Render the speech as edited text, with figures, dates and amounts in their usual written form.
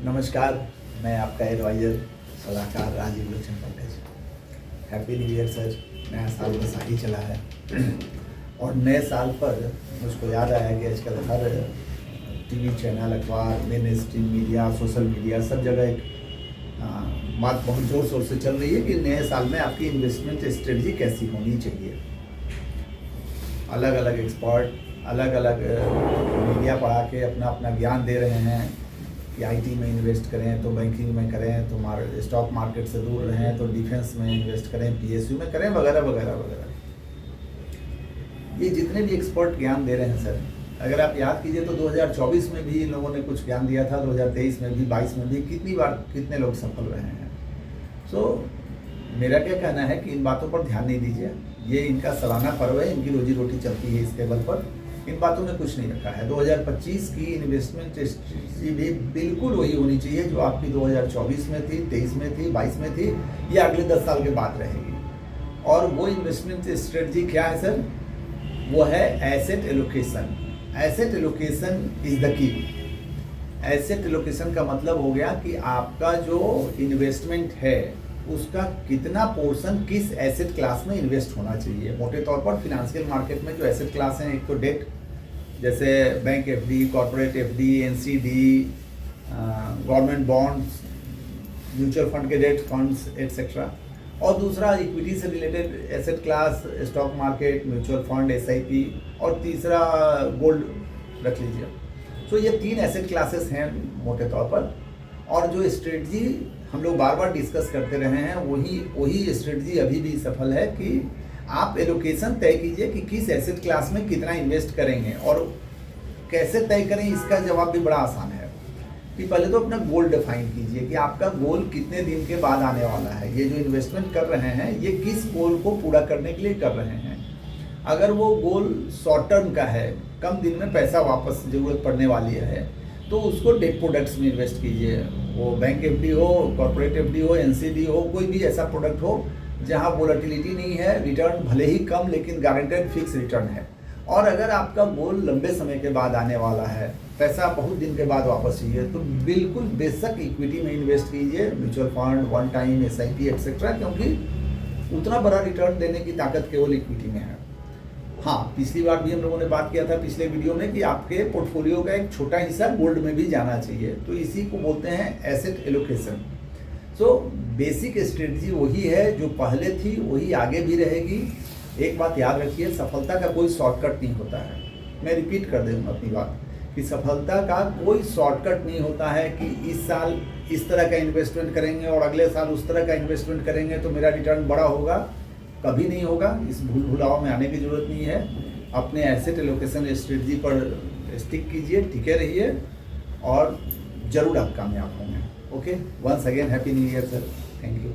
नमस्कार, मैं आपका एडवाइज़र सलाहकार Rajiv Lochan Pankaj. Happy new year sir. नया साल बस आ ही चला है और नए साल पर मुझको याद आया कि आजकल हर टीवी चैनल, अखबार, main stream media, social media सब जगह एक बात बहुत ज़ोर शोर से चल रही है कि नए साल में आपकी इन्वेस्टमेंट स्ट्रेटजी कैसी होनी चाहिए। अलग अलग एक्सपर्ट अलग अलग मीडिया पढ़ा के अपना अपना ज्ञान दे रहे हैं कि आईटी में इन्वेस्ट करें तो बैंकिंग में करें, तो स्टॉक मार्केट से दूर रहें तो डिफेंस में इन्वेस्ट करें, पीएसयू में करें, वगैरह वगैरह वगैरह। ये जितने भी एक्सपर्ट ज्ञान दे रहे हैं सर, अगर आप याद कीजिए तो 2024 में भी इन लोगों ने कुछ ज्ञान दिया था, 2023 में भी, 22 में भी, कितनी बार कितने लोग सफल रहे हैं। सो मेरा क्या कहना है कि इन बातों पर ध्यान नहीं दीजिए। ये इनका सालाना पर्व है, इनकी रोजी रोटी चलती है इस टेबल पर। इन बातों में कुछ नहीं रखा है। 2025 की इन्वेस्टमेंट स्ट्रेटजी भी बिल्कुल वही होनी चाहिए जो आपकी 2024 में थी, 23 में थी, 22 में थी, या अगले 10 साल के बाद रहेगी। और वो इन्वेस्टमेंट स्ट्रेटजी क्या है सर? वो है asset allocation. Asset allocation is the key. Asset allocation का मतलब हो गया कि आपका जो इन्वेस्टमेंट है उसका कितना पोर्शन किस एसेट क्लास में इन्वेस्ट होना चाहिए। मोटे तौर पर फिनेंशियल मार्केट में जो एसेट क्लास हैं, एक तो डेट, जैसे bank FD, corporate FD, NCD, government bonds, mutual fund के डेट फंड्स एटसेट्रा, और दूसरा इक्विटी से related asset class, stock market, mutual fund, SIP, और तीसरा गोल्ड रख लीजिए। तो ये 3 एसेट क्लासेस हैं मोटे तौर पर। और जो स्ट्रेटजी हम लोग बार बार डिस्कस करते रहे हैं वही स्ट्रेटजी अभी भी सफल है कि आप एलोकेशन तय कीजिए कि किस एसेट क्लास में कितना इन्वेस्ट करेंगे। और कैसे तय करें, इसका जवाब भी बड़ा आसान है कि पहले तो अपना गोल डिफाइन कीजिए कि आपका गोल कितने दिन के बाद आने वाला है। ये जो इन्वेस्टमेंट कर रहे हैं ये किस गोल को पूरा करने के लिए कर रहे हैं। अगर वो गोल शॉर्ट टर्म का है, कम दिन में पैसा वापस ज़रूरत पड़ने वाली है, तो उसको डेट प्रोडक्ट्स में इन्वेस्ट कीजिए। वो बैंक एफडी हो, कॉर्पोरेट एफडी हो, एनसीडी हो, कोई भी ऐसा प्रोडक्ट हो जहां वोलेटिलिटी नहीं है, रिटर्न भले ही कम लेकिन गारंटेड फिक्स रिटर्न है। और अगर आपका गोल लंबे समय के बाद आने वाला है, पैसा बहुत दिन के बाद वापस चाहिए, तो बिल्कुल बेशक इक्विटी में इन्वेस्ट कीजिए, mutual fund, one time, SIP etcetera, क्योंकि उतना बड़ा रिटर्न देने की ताकत केवल इक्विटी में है। हाँ, पिछली बार भी हम लोगों ने बात किया था पिछले वीडियो में कि आपके पोर्टफोलियो का एक छोटा हिस्सा गोल्ड में भी जाना चाहिए, तो इसी को बोलते हैं asset allocation. So basic strategy वही है जो पहले थी, वही आगे भी रहेगी। एक बात याद रखिए, सफलता का कोई शॉर्टकट नहीं होता है। मैं रिपीट कर दूँगा अपनी बात कि सफलता का कोई शॉर्टकट नहीं होता है कि इस साल इस तरह का इन्वेस्टमेंट करेंगे और अगले साल उस तरह का इन्वेस्टमेंट करेंगे तो मेरा रिटर्न बड़ा होगा। कभी नहीं होगा। इस भूल भुलाव में आने की जरूरत नहीं है। अपने एसेट एलोकेशन स्ट्रेटजी पर स्टिक कीजिए, टिके रहिए और ज़रूर आप कामयाब होंगे। Okay, once again happy new year sir. Thank you.